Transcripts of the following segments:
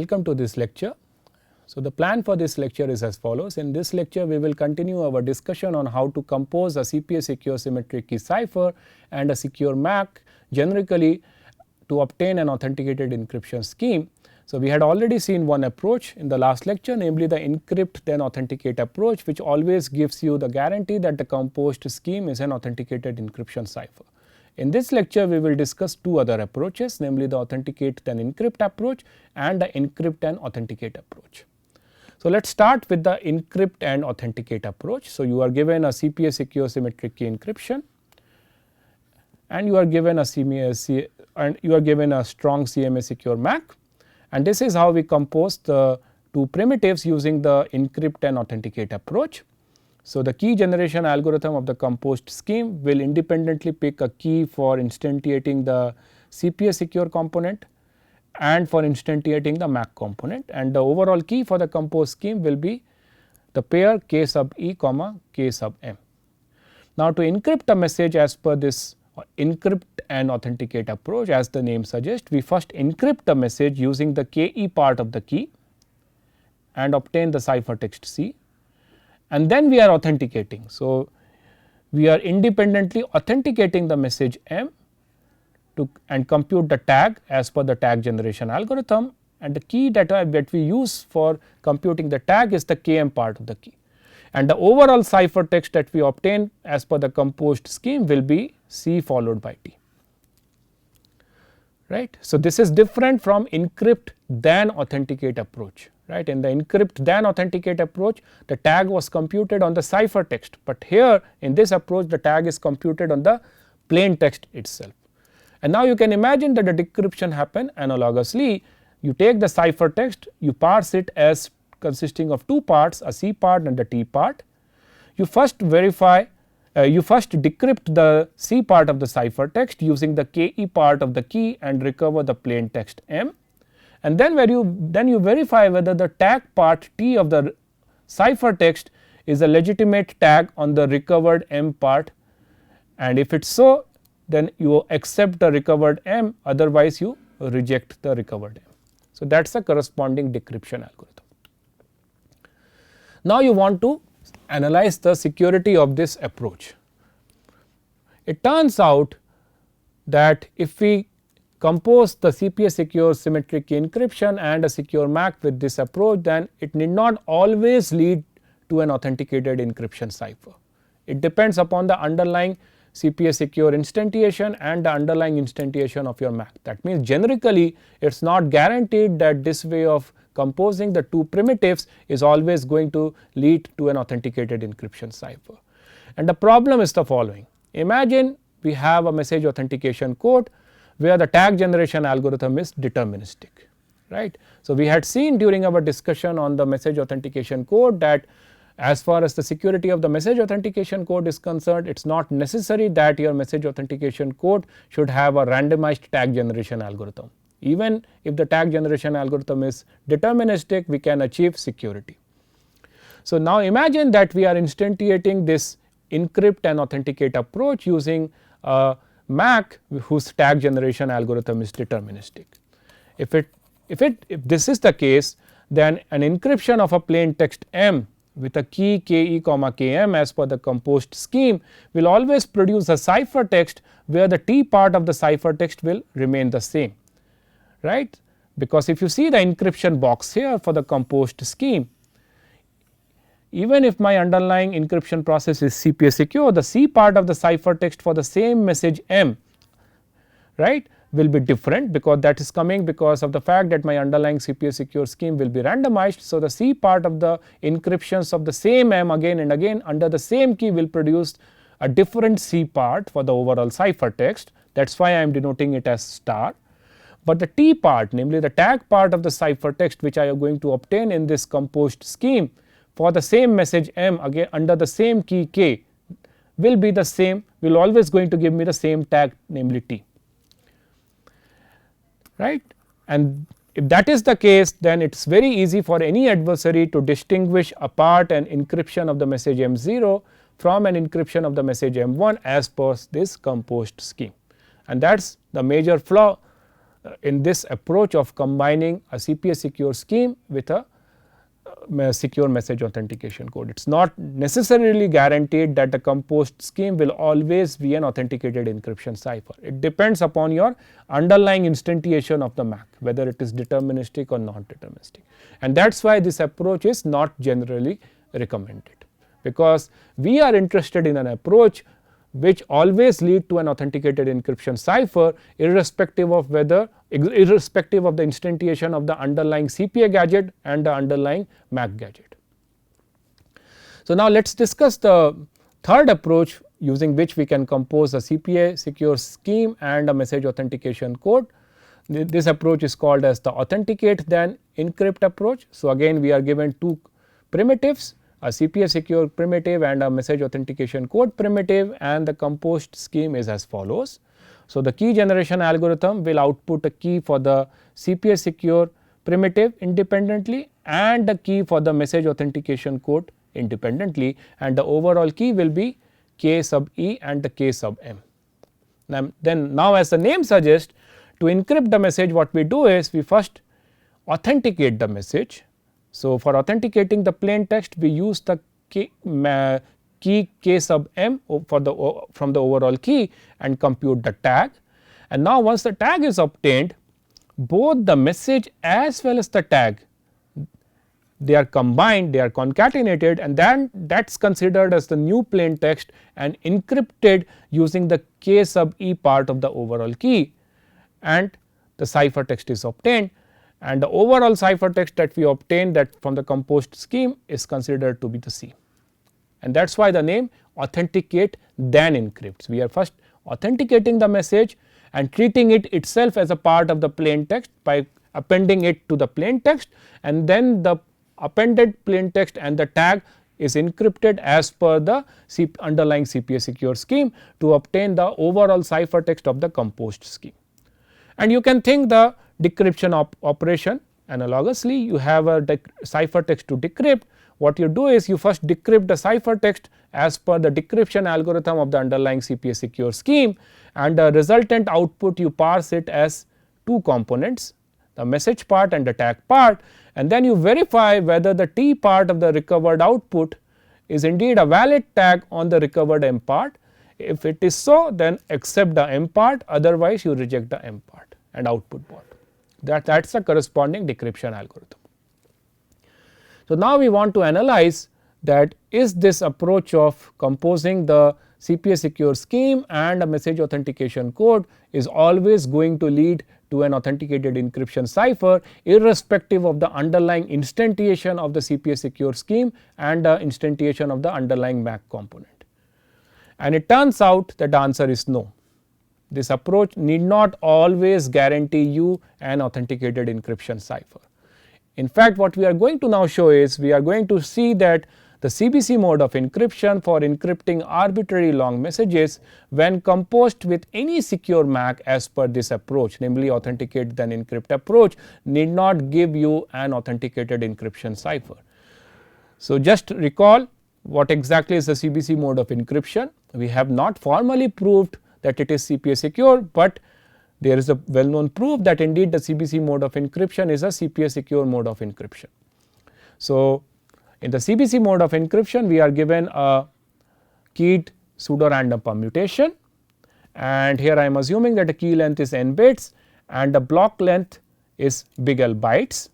welcome to this lecture. So, the plan for this lecture is as follows. In this lecture, we will continue our discussion on how to compose a CPA secure symmetric key cipher and a secure MAC generically to obtain an authenticated encryption scheme. So, we had already seen one approach in the last lecture, namely the encrypt then authenticate approach, which always gives you the guarantee that the composed scheme is an authenticated encryption cipher. In this lecture, we will discuss two other approaches, namely the authenticate then encrypt approach and the encrypt and authenticate approach. So, let us start with the encrypt and authenticate approach. So, you are given a CPA secure symmetric key encryption and you are given a strong CMA secure MAC, and this is how we compose the two primitives using the encrypt and authenticate approach. So, the key generation algorithm of the composed scheme will independently pick a key for instantiating the CPA secure component and for instantiating the MAC component, and the overall key for the composed scheme will be the pair k sub e comma k sub m. Now, to encrypt a message as per this encrypt and authenticate approach, as the name suggests, we first encrypt the message using the ke part of the key and obtain the ciphertext C, and then we are authenticating. So, we are independently authenticating the message M and compute the tag as per the tag generation algorithm, and the key data that we use for computing the tag is the km part of the key, and the overall ciphertext that we obtain as per the composed scheme will be C followed by T, right. So, this is different from encrypt then authenticate approach, right. In the encrypt then authenticate approach, the tag was computed on the ciphertext, but here in this approach the tag is computed on the plain text itself. And now you can imagine that the decryption happen analogously. You take the ciphertext, you parse it as consisting of two parts, a C part and the T part. You first decrypt the C part of the ciphertext using the ke part of the key and recover the plain text M, and then you verify whether the tag part T of the ciphertext is a legitimate tag on the recovered M part, and if it is so, then you accept the recovered M, otherwise you reject the recovered M. So, that is the corresponding decryption algorithm. Now, you want to analyze the security of this approach. It turns out that if we compose the CPA secure symmetric key encryption and a secure MAC with this approach, then it need not always lead to an authenticated encryption cipher. It depends upon the underlying CPA secure instantiation and the underlying instantiation of your MAC. That means, generically it is not guaranteed that this way of composing the two primitives is always going to lead to an authenticated encryption cipher. And the problem is the following. Imagine we have a message authentication code where the tag generation algorithm is deterministic, right. So, we had seen during our discussion on the message authentication code that as far as the security of the message authentication code is concerned, it is not necessary that your message authentication code should have a randomized tag generation algorithm. Even if the tag generation algorithm is deterministic, we can achieve security. So, now imagine that we are instantiating this encrypt and authenticate approach using a MAC whose tag generation algorithm is deterministic. If this is the case, then an encryption of a plain text M with a key ke comma km as per the composed scheme will always produce a ciphertext where the T part of the ciphertext will remain the same, right. Because if you see the encryption box here for the composed scheme, even if my underlying encryption process is CPA secure, the C part of the ciphertext for the same message M, right, will be different, because that is coming because of the fact that my underlying CPA secure scheme will be randomized. So, the C part of the encryptions of the same M again and again under the same key will produce a different C part for the overall ciphertext. That is why I am denoting it as star. But the T part, namely the tag part of the ciphertext which I am going to obtain in this composed scheme for the same message M again under the same key K will be the same, will always going to give me the same tag, namely T, right. And if that is the case, then it is very easy for any adversary to distinguish apart an encryption of the message M0 from an encryption of the message M1 as per this composed scheme, and that is the major flaw in this approach of combining a CPA secure scheme with a secure message authentication code. It is not necessarily guaranteed that the composed scheme will always be an authenticated encryption cipher. It depends upon your underlying instantiation of the MAC, whether it is deterministic or not deterministic, and that is why this approach is not generally recommended, because we are interested in an approach which always lead to an authenticated encryption cipher, irrespective of the instantiation of the underlying CPA gadget and the underlying MAC gadget. So, now let us discuss the third approach using which we can compose a CPA secure scheme and a message authentication code. This approach is called as the authenticate then encrypt approach. So, again we are given two primitives, a CPA secure primitive and a message authentication code primitive, and the composed scheme is as follows. So, the key generation algorithm will output a key for the CPA secure primitive independently and the key for the message authentication code independently, and the overall key will be K sub E and the K sub M. Now as the name suggests, to encrypt the message, what we do is we first authenticate the message. So, for authenticating the plain text, we use the key K sub M for the from the overall key and compute the tag. And now once the tag is obtained, both the message as well as the tag, they are combined, they are concatenated, and then that is considered as the new plain text and encrypted using the K sub E part of the overall key, and the ciphertext is obtained, and the overall ciphertext that we obtain that from the composed scheme is considered to be the C, and that is why the name authenticate then encrypts. We are first authenticating the message and treating it itself as a part of the plain text by appending it to the plain text, and then the appended plain text and the tag is encrypted as per the underlying CPA secure scheme to obtain the overall ciphertext of the composed scheme. And you can think the decryption operation analogously. You have a ciphertext to decrypt. What you do is you first decrypt the ciphertext as per the decryption algorithm of the underlying CPA secure scheme, and the resultant output you parse it as two components, the message part and the tag part, and then you verify whether the T part of the recovered output is indeed a valid tag on the recovered M part. If it is so, then accept the M part, otherwise you reject the M part and output part. That is the corresponding decryption algorithm. So, now we want to analyze that is this approach of composing the CPA secure scheme and a message authentication code is always going to lead to an authenticated encryption cipher, irrespective of the underlying instantiation of the CPA secure scheme and the instantiation of the underlying MAC component. And it turns out that the answer is no. This approach need not always guarantee you an authenticated encryption cipher. In fact, what we are going to now show is we are going to see that the CBC mode of encryption for encrypting arbitrary long messages, when composed with any secure MAC as per this approach, namely authenticate then encrypt approach, need not give you an authenticated encryption cipher. So, just recall what exactly is the CBC mode of encryption. We have not formally proved that it is CPA secure, but there is a well known proof that indeed the CBC mode of encryption is a CPA secure mode of encryption. So, in the CBC mode of encryption, we are given a keyed pseudo random permutation, and here I am assuming that the key length is n bits and the block length is big L bytes,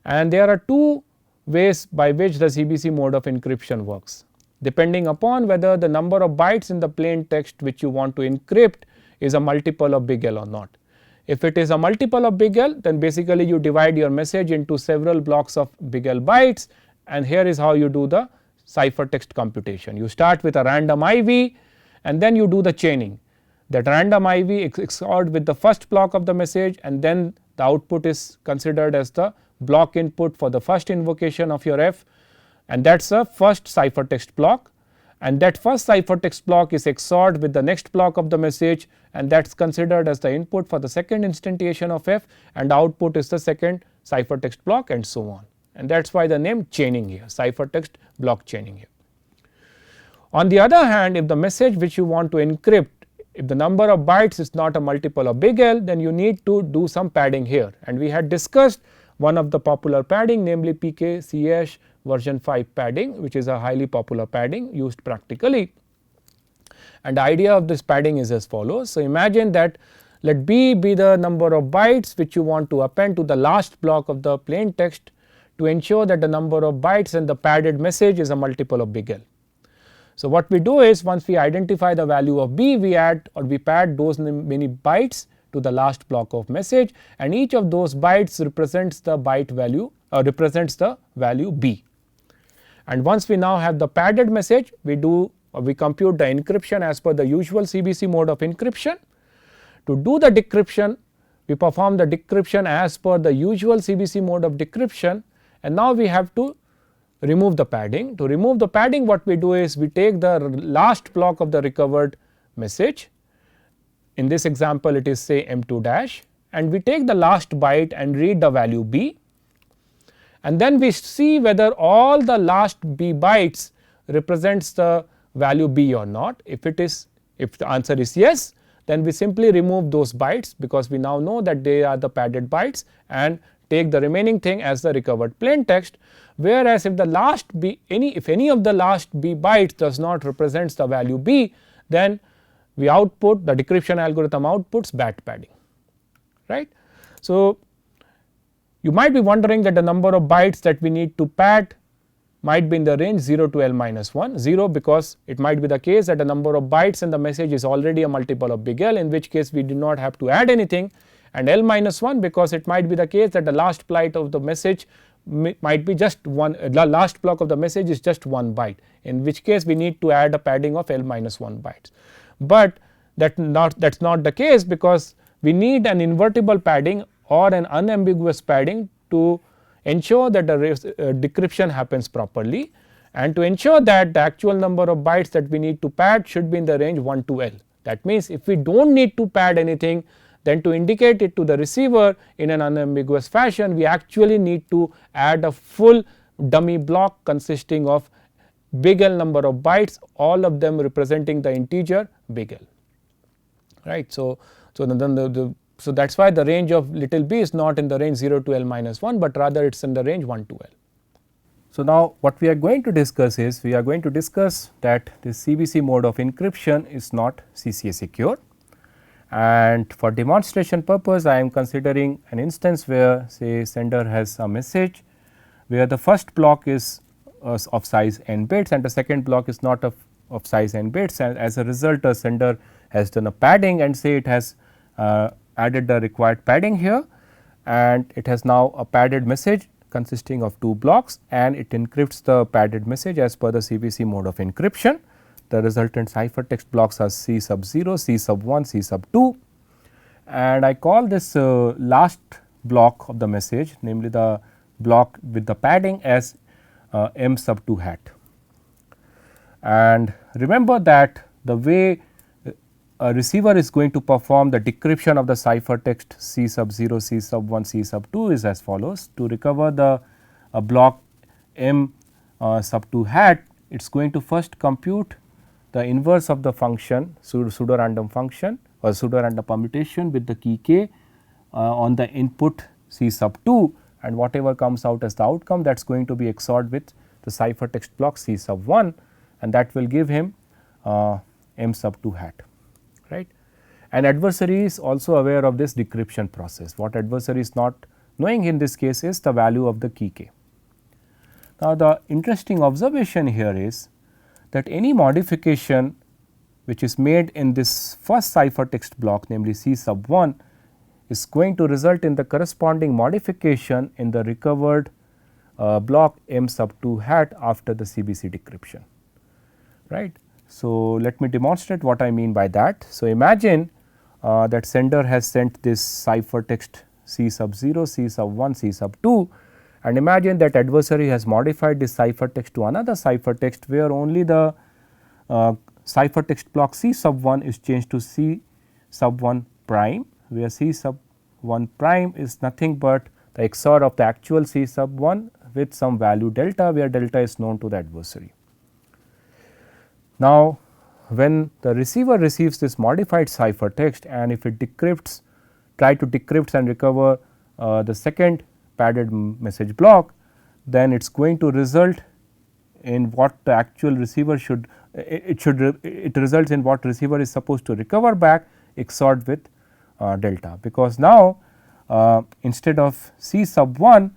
and there are two ways by which the CBC mode of encryption works, depending upon whether the number of bytes in the plain text which you want to encrypt is a multiple of big L or not. If it is a multiple of big L, then basically you divide your message into several blocks of big L bytes, and here is how you do the ciphertext computation. You start with a random IV and then you do the chaining. That random IV is XORed with the first block of the message, and then the output is considered as the block input for the first invocation of your F, and that is a first ciphertext block, and that first ciphertext block is XORed with the next block of the message, and that is considered as the input for the second instantiation of F, and the output is the second ciphertext block, and so on. And that is why the name chaining here, ciphertext block chaining here. On the other hand, if the message which you want to encrypt if the number of bytes is not a multiple of big L, then you need to do some padding here, and we had discussed one of the popular padding, namely PKCH version 5 padding, which is a highly popular padding used practically. And the idea of this padding is as follows. So, imagine that let B be the number of bytes which you want to append to the last block of the plain text to ensure that the number of bytes in the padded message is a multiple of big L. So, what we do is once we identify the value of B, we add or we pad those many bytes to the last block of message, and each of those bytes represents the byte value or represents the value B. And once we now have the padded message, we compute the encryption as per the usual CBC mode of encryption. To do the decryption, we perform the decryption as per the usual CBC mode of decryption, and now we have to remove the padding. To remove the padding, what we do is we take the last block of the recovered message. In this example, it is say M2 dash, and we take the last byte and read the value B, and then we see whether all the last B bytes represents the value B or not. If the answer is yes, then we simply remove those bytes, because we now know that they are the padded bytes, and take the remaining thing as the recovered plain text. Whereas, if the last if any of the last B bytes does not represents the value B, then we output, the decryption algorithm outputs bad padding, right. So, you might be wondering that the number of bytes that we need to pad might be in the range 0 to L minus 1, 0 because it might be the case that the number of bytes in the message is already a multiple of big L, in which case we do not have to add anything, and L minus 1 because it might be the case that the last byte of the message might be just one, the last block of the message is just 1 byte, in which case we need to add a padding of L minus 1 bytes. But that is not the case, because we need an invertible padding or an unambiguous padding to ensure that the decryption happens properly, and to ensure that the actual number of bytes that we need to pad should be in the range 1 to L. That means, if we do not need to pad anything, then to indicate it to the receiver in an unambiguous fashion, we actually need to add a full dummy block consisting of big L number of bytes, all of them representing the integer big L, right. So, that is why the range of little b is not in the range 0 to L minus 1, but rather it is in the range 1 to L. So, now what we are going to discuss is, we are going to discuss that this CBC mode of encryption is not CCA secure, and for demonstration purpose I am considering an instance where, say, sender has a message where the first block is of size n bits and the second block is not of size n bits, and as a result the sender has done a padding and say it has added the required padding here, and it has now a padded message consisting of 2 blocks, and it encrypts the padded message as per the CBC mode of encryption. The resultant ciphertext blocks are C sub 0, C sub 1, C sub 2, and I call this last block of the message, namely the block with the padding, as M sub 2 hat. And remember that the way a receiver is going to perform the decryption of the ciphertext C sub 0, C sub 1, C sub 2 is as follows. To recover the block M sub 2 hat, it is going to first compute the inverse of the function pseudo random function or pseudo random permutation with the key k on the input C sub 2, and whatever comes out as the outcome, that is going to be XORed with the ciphertext block C sub 1, and that will give him M sub 2 hat, right. An adversary is also aware of this decryption process. What adversary is not knowing in this case is the value of the key k. Now, the interesting observation here is that any modification which is made in this first ciphertext block, namely C sub 1, is going to result in the corresponding modification in the recovered block M sub 2 hat after the CBC decryption, right. So, let me demonstrate what I mean by that. So, imagine that sender has sent this ciphertext C sub 0, C sub 1, C sub 2, and imagine that adversary has modified this ciphertext to another ciphertext where only the ciphertext block C sub 1 is changed to C sub 1 prime, where C sub 1 prime is nothing but the XOR of the actual C sub 1 with some value delta, where delta is known to the adversary. Now, when the receiver receives this modified ciphertext and if it decrypts, try to decrypt and recover the second padded message block, then it is going to result in what the actual receiver should it results in what receiver is supposed to recover back XORed with delta, because now instead of C sub 1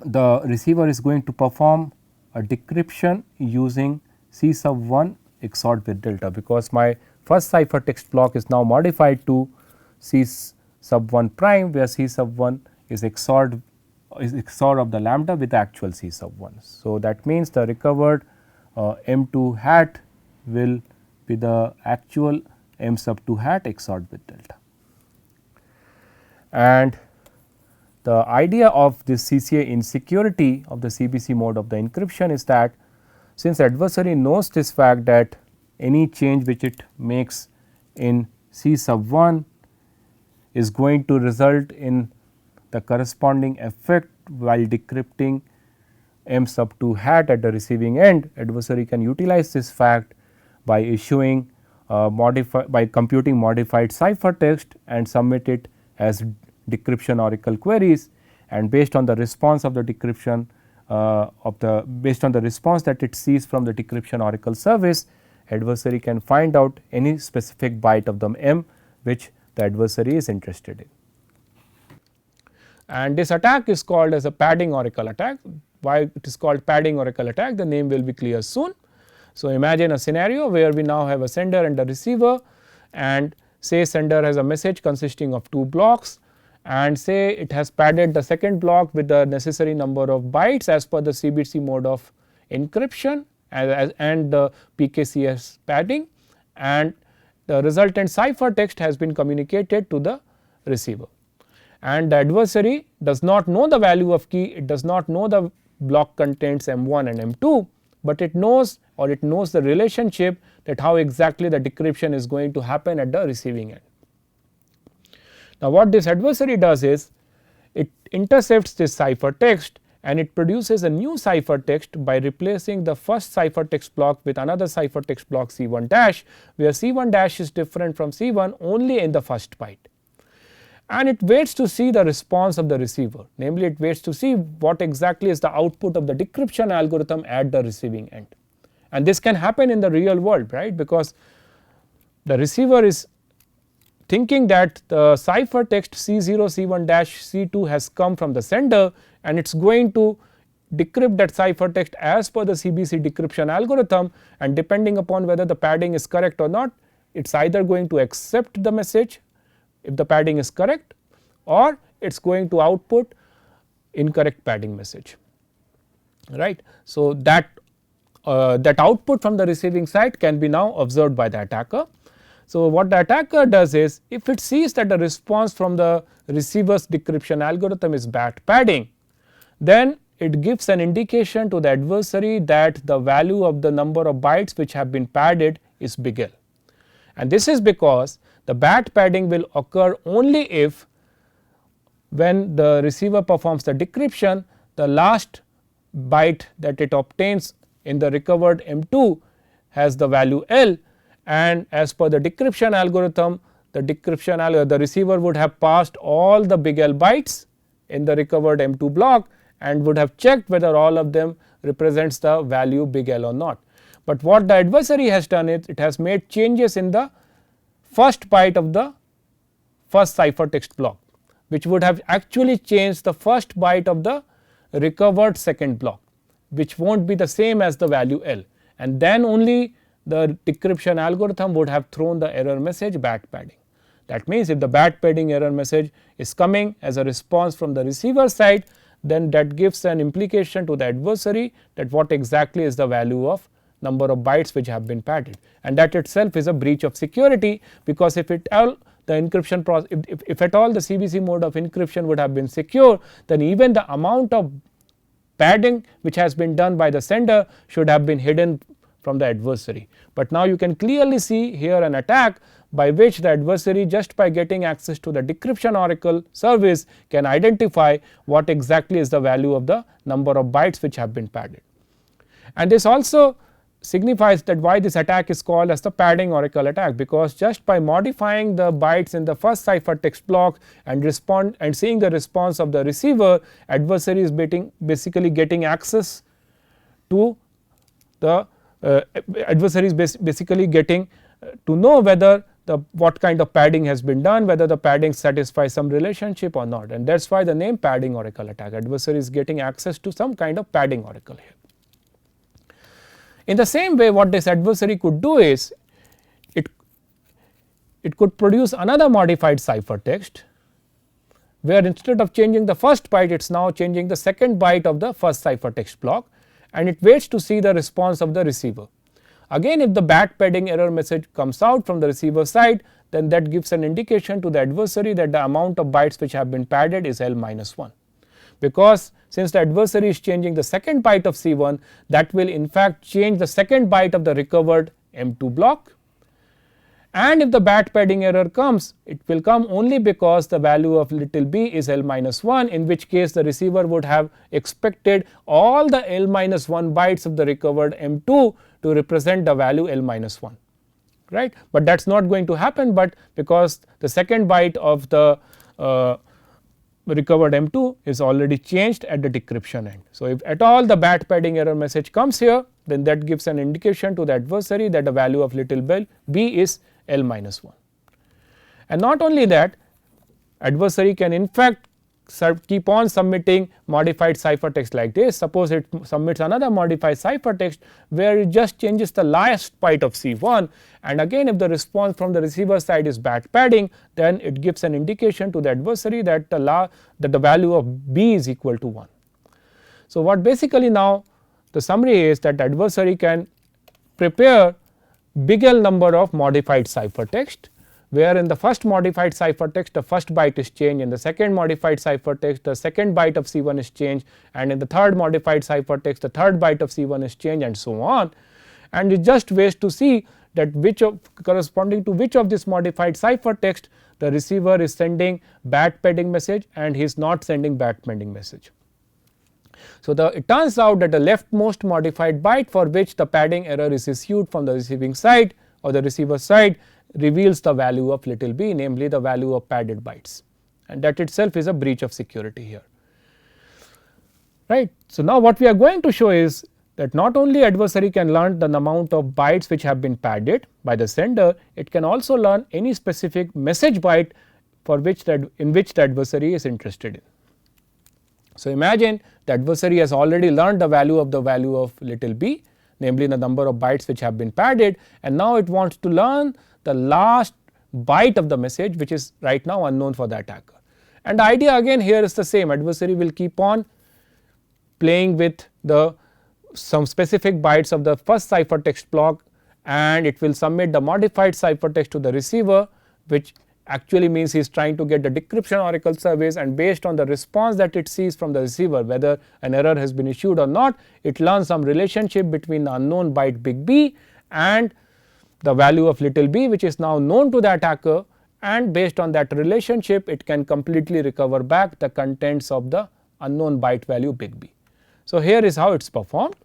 the receiver is going to perform a decryption using C sub 1 XORed with delta, because my first ciphertext block is now modified to C sub 1 prime, where C sub 1 is XORed of the lambda with the actual C sub 1. So, that means the recovered M 2 hat will be the actual M sub 2 hat XORed with delta. And the idea of this CCA insecurity of the CBC mode of the encryption is that since adversary knows this fact that any change which it makes in C sub 1 is going to result in the corresponding effect while decrypting M sub 2 hat at the receiving end, adversary can utilize this fact by issuing by computing modified ciphertext and submit it as decryption oracle queries, and based on the response of the decryption based on the response that it sees from the decryption oracle service, adversary can find out any specific byte of the M which the adversary is interested in. And this attack is called as a padding oracle attack. Why it is called padding oracle attack, the name will be clear soon. So, imagine a scenario where we now have a sender and a receiver, and say sender has a message consisting of 2 blocks, and say it has padded the second block with the necessary number of bytes as per the CBC mode of encryption and the PKCS padding, and the resultant ciphertext has been communicated to the receiver. And the adversary does not know the value of key, it does not know the block contains M1 and M2, but it knows the relationship that how exactly the decryption is going to happen at the receiving end. Now, what this adversary does is it intercepts this ciphertext and it produces a new ciphertext by replacing the first ciphertext block with another ciphertext block C1 dash, where C1 dash is different from C1 only in the first byte. And it waits to see the response of the receiver, namely it waits to see what exactly is the output of the decryption algorithm at the receiving end. And this can happen in the real world, right, because the receiver is thinking that the ciphertext C0 C1 dash C2 has come from the sender, and it is going to decrypt that ciphertext as per the CBC decryption algorithm, and depending upon whether the padding is correct or not, it is either going to accept the message if the padding is correct, or it is going to output incorrect padding message, right. So, that output from the receiving side can be now observed by the attacker. So, what the attacker does is, if it sees that the response from the receiver's decryption algorithm is bad padding, then it gives an indication to the adversary that the value of the number of bytes which have been padded is big L. And this is because the bad padding will occur only if, when the receiver performs the decryption, the last byte that it obtains in the recovered M2 has the value L, and as per the decryption algorithm, the receiver would have passed all the big L bytes in the recovered M2 block and would have checked whether all of them represents the value big L or not. But what the adversary has done is, it has made changes in the first byte of the first ciphertext block, which would have actually changed the first byte of the recovered second block, which will not be the same as the value L, and then only the decryption algorithm would have thrown the error message bad padding. That means, if the bad padding error message is coming as a response from the receiver side, then that gives an implication to the adversary that what exactly is the value of number of bytes which have been padded, and that itself is a breach of security, because if it all the encryption process, if at all the CBC mode of encryption would have been secure, then even the amount of padding which has been done by the sender should have been hidden from the adversary. But now you can clearly see here an attack by which the adversary, just by getting access to the decryption oracle service, can identify what exactly is the value of the number of bytes which have been padded. And this also signifies that why this attack is called as the padding oracle attack, because just by modifying the bytes in the first ciphertext block and seeing the response of the receiver, adversary is basically getting access to the adversary is basically getting to know whether what kind of padding has been done, whether the padding satisfies some relationship or not, and that is why the name padding oracle attack. Adversary is getting access to some kind of padding oracle here. In the same way, what this adversary could do is it could produce another modified ciphertext, where instead of changing the first byte, it is now changing the second byte of the first ciphertext block, and it waits to see the response of the receiver. Again, if the back padding error message comes out from the receiver side, then that gives an indication to the adversary that the amount of bytes which have been padded is L minus 1, because since the adversary is changing the second byte of C1, that will in fact change the second byte of the recovered M2 block. And if the back padding error comes, it will come only because the value of little b is L minus 1, in which case the receiver would have expected all the L minus 1 bytes of the recovered M2 to represent the value L minus 1, right. But that is not going to happen, but because the second byte of the recovered M2 is already changed at the decryption end. So, if at all the back padding error message comes here, then that gives an indication to the adversary that the value of little b is L minus 1. And not only that, adversary can in fact keep on submitting modified ciphertext like this. Suppose it submits another modified ciphertext where it just changes the last byte of C1, and again if the response from the receiver side is back padding, then it gives an indication to the adversary that the value of b is equal to 1. So, what basically now the summary is that adversary can prepare bigger number of modified ciphertext, where in the first modified ciphertext the first byte is changed, in the second modified ciphertext the second byte of C1 is changed, and in the third modified ciphertext the third byte of C1 is changed, and so on. And it just waits to see that corresponding to which of this modified ciphertext the receiver is sending back padding message and he is not sending back padding message. So, it turns out that the leftmost modified byte for which the padding error is issued from the receiving side or the receiver side reveals the value of little b, namely the value of padded bytes, and that itself is a breach of security here, right. So, now what we are going to show is that not only adversary can learn the amount of bytes which have been padded by the sender, it can also learn any specific message byte for which in which the adversary is interested in. So, imagine the adversary has already learned the value of little b, namely the number of bytes which have been padded, and now it wants to learn the last byte of the message, which is right now unknown for the attacker. And the idea again here is the same. Adversary will keep on playing with some specific bytes of the first ciphertext block, and it will submit the modified ciphertext to the receiver, which actually means he is trying to get the decryption oracle service, and based on the response that it sees from the receiver, whether an error has been issued or not, it learns some relationship between the unknown byte big B and the value of little b, which is now known to the attacker, and based on that relationship it can completely recover back the contents of the unknown byte value big B. So, here is how it is performed.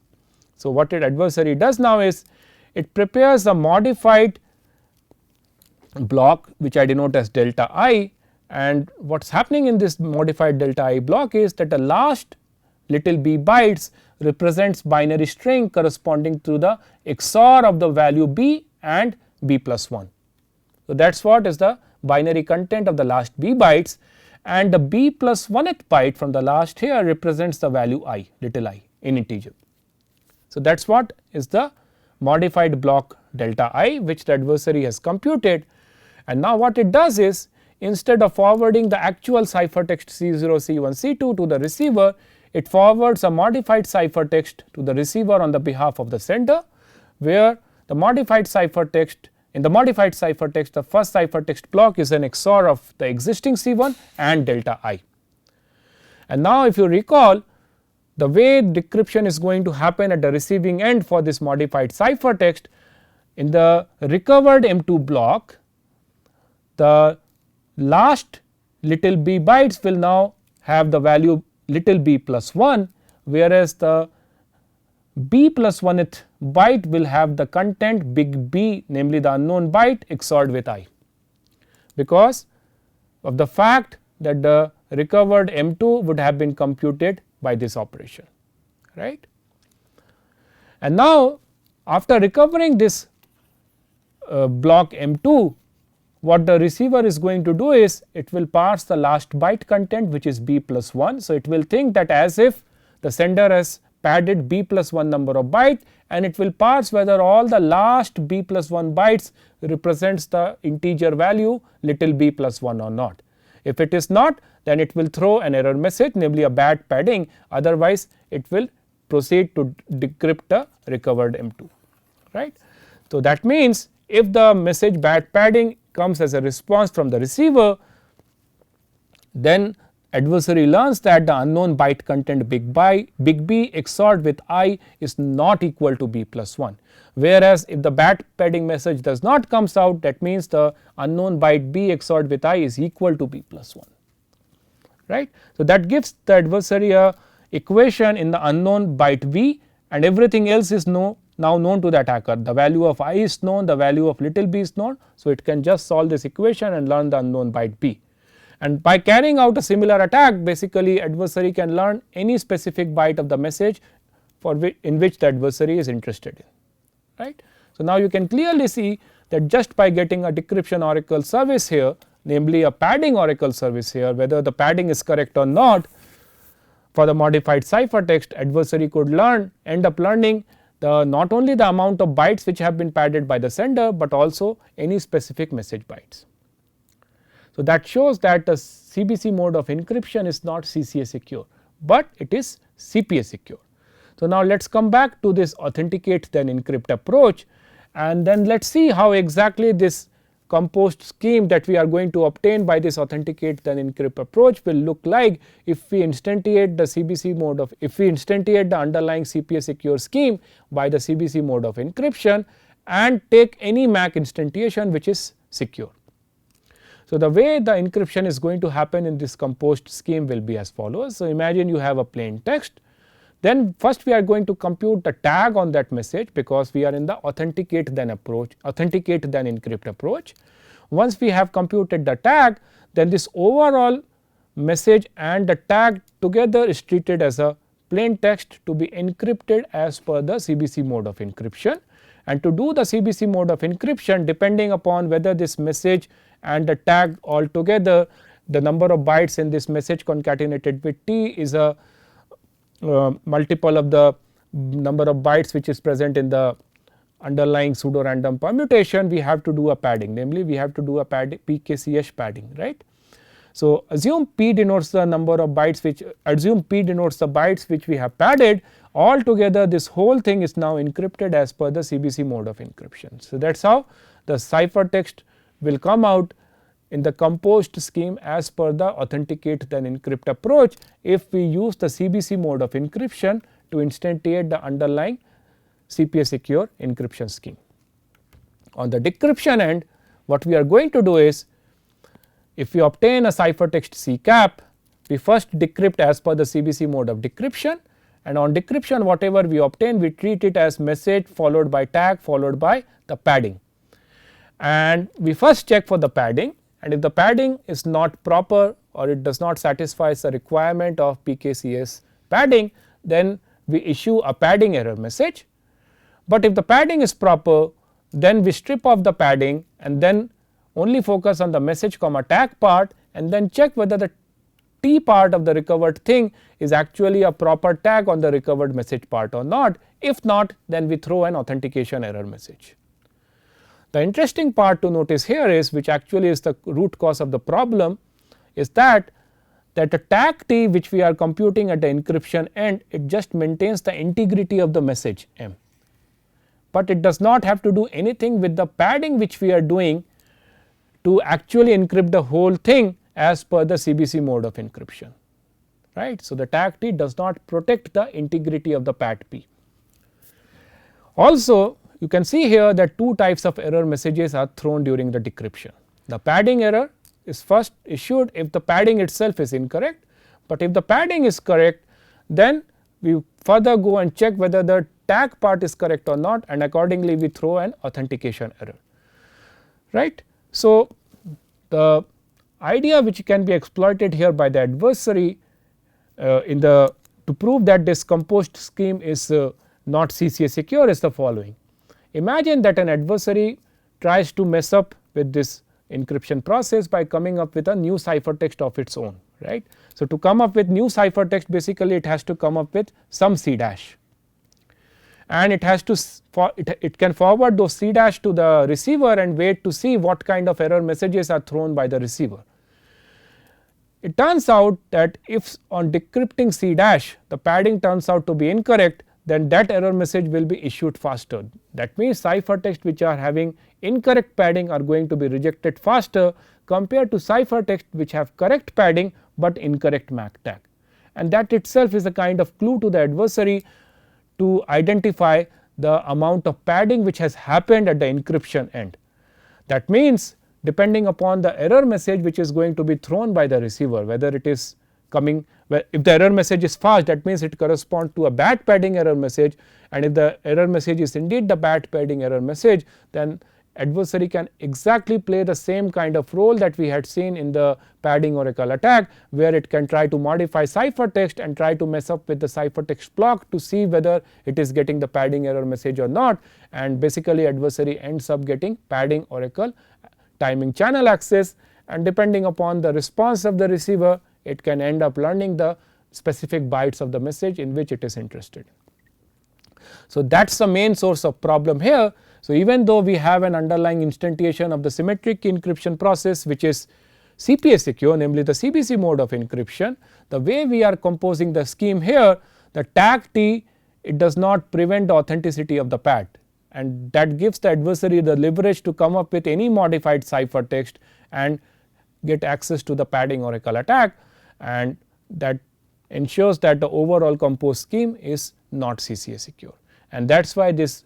So, what an adversary does now is it prepares a modified block which I denote as delta I, and what is happening in this modified delta I block is that the last little b bytes represents binary string corresponding to the XOR of the value b and b plus 1. So, that is what is the binary content of the last b bytes, and the b plus 1th byte from the last here represents the value I, little I in integer. So, that is what is the modified block delta I, which the adversary has computed. And now what it does is, instead of forwarding the actual ciphertext C0, C1, C2 to the receiver, it forwards a modified ciphertext to the receiver on the behalf of the sender, where the modified ciphertext, in the modified ciphertext the first ciphertext block is an XOR of the existing C1 and delta I. And now if you recall, the way decryption is going to happen at the receiving end for this modified ciphertext, in the recovered M2 block, the last little b bytes will now have the value little b plus 1, whereas the b plus 1th byte will have the content big B, namely the unknown byte XORed with I, because of the fact that the recovered M2 would have been computed by this operation, right. And now after recovering this block M2, what the receiver is going to do is it will parse the last byte content, which is b plus 1. So, it will think that as if the sender has padded b plus 1 number of byte, and it will parse whether all the last b plus 1 bytes represents the integer value little b plus 1 or not. If it is not, then it will throw an error message, namely a bad padding, otherwise it will proceed to decrypt the recovered M2, right. So, that means if the message bad padding comes as a response from the receiver, then adversary learns that the unknown byte content big B XORed with I is not equal to b plus 1, whereas if the bad padding message does not comes out, that means the unknown byte B XORed with I is equal to b plus 1, right. So, that gives the adversary a equation in the unknown byte B, and everything else is now known to the attacker. The value of I is known, the value of little b is known. So, it can just solve this equation and learn the unknown byte B, and by carrying out a similar attack, basically adversary can learn any specific byte of the message in which the adversary is interested in, right. So, now you can clearly see that just by getting a decryption oracle service here, namely a padding oracle service here, whether the padding is correct or not, for the modified ciphertext, adversary could end up learning not only the amount of bytes which have been padded by the sender, but also any specific message bytes. So, that shows that the CBC mode of encryption is not CCA secure, but it is CPA secure. So, now let us come back to this authenticate then encrypt approach, and then let us see how exactly this composed scheme that we are going to obtain by this authenticate then encrypt approach will look like if we instantiate the CBC mode of, if we instantiate the underlying CPA secure scheme by the CBC mode of encryption and take any MAC instantiation which is secure. So, the way the encryption is going to happen in this composed scheme will be as follows. So, imagine you have a plain text, then first we are going to compute the tag on that message, because we are in the authenticate then encrypt approach. Once we have computed the tag, then this overall message and the tag together is treated as a plain text to be encrypted as per the CBC mode of encryption. And to do the CBC mode of encryption, depending upon whether this message and the tag altogether, the number of bytes in this message concatenated with T is a multiple of the number of bytes which is present in the underlying pseudo random permutation, we have to do a padding, namely we have to do a PKCH padding, right. So, assume P denotes the number of bytes P denotes the bytes which we have padded. Altogether this whole thing is now encrypted as per the CBC mode of encryption. So, that is how the ciphertext will come out in the composed scheme as per the authenticate then encrypt approach if we use the CBC mode of encryption to instantiate the underlying CPA secure encryption scheme. On the decryption end, what we are going to do is, if we obtain a ciphertext CCAP, we first decrypt as per the CBC mode of decryption, and on decryption whatever we obtain, we treat it as message followed by tag followed by the padding, and we first check for the padding, and if the padding is not proper or it does not satisfy the requirement of PKCS padding, then we issue a padding error message. But if the padding is proper, then we strip off the padding and then only focus on the message comma tag part, and then check whether the T part of the recovered thing is actually a proper tag on the recovered message part or not. If not, then we throw an authentication error message. The interesting part to notice here is, which actually is the root cause of the problem, is that the tag T which we are computing at the encryption end, it just maintains the integrity of the message M, but it does not have to do anything with the padding which we are doing to actually encrypt the whole thing as per the CBC mode of encryption, right. So, the tag T does not protect the integrity of the pad P. Also, you can see here that two types of error messages are thrown during the decryption. The padding error is first issued if the padding itself is incorrect, but if the padding is correct, then we further go and check whether the tag part is correct or not, and accordingly we throw an authentication error, right. So, the idea which can be exploited here by the adversary to prove that this composed scheme is not CCA secure is the following. Imagine that an adversary tries to mess up with this encryption process by coming up with a new ciphertext of its own, right. So, to come up with new ciphertext, basically it has to come up with some C dash, and it has to it can forward those C dash to the receiver and wait to see what kind of error messages are thrown by the receiver. It turns out that if on decrypting C dash the padding turns out to be incorrect, then that error message will be issued faster. That means ciphertext which are having incorrect padding are going to be rejected faster compared to ciphertext which have correct padding but incorrect MAC tag, and that itself is a kind of clue to the adversary to identify the amount of padding which has happened at the encryption end. That means depending upon the error message which is going to be thrown by the receiver, whether it is coming, if the error message is fast, that means it corresponds to a bad padding error message, and if the error message is indeed the bad padding error message, then adversary can exactly play the same kind of role that we had seen in the padding oracle attack, where it can try to modify ciphertext and try to mess up with the ciphertext block to see whether it is getting the padding error message or not, and basically adversary ends up getting padding oracle timing channel access, and depending upon the response of the receiver, it can end up learning the specific bytes of the message in which it is interested. So, that is the main source of problem here. So, even though we have an underlying instantiation of the symmetric encryption process which is CPA secure, namely the CBC mode of encryption, the way we are composing the scheme here, the tag T, it does not prevent the authenticity of the pad, and that gives the adversary the leverage to come up with any modified ciphertext and get access to the padding oracle attack, and that ensures that the overall composed scheme is not CCA secure. And that is why this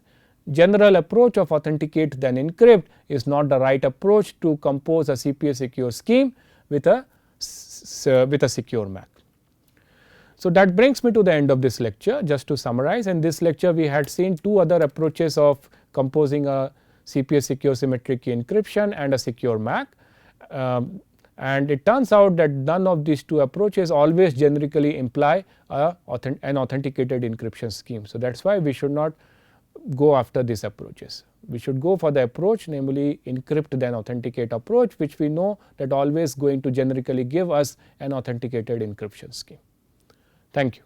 general approach of authenticate then encrypt is not the right approach to compose a CPA secure scheme with a secure MAC. So, that brings me to the end of this lecture. Just to summarize, in this lecture we had seen two other approaches of composing a CPA secure symmetric key encryption and a secure MAC, and it turns out that none of these two approaches always generically imply an authenticated encryption scheme. So, that is why we should not go after these approaches. We should go for the approach, namely encrypt then authenticate approach, which we know that always going to generically give us an authenticated encryption scheme. Thank you.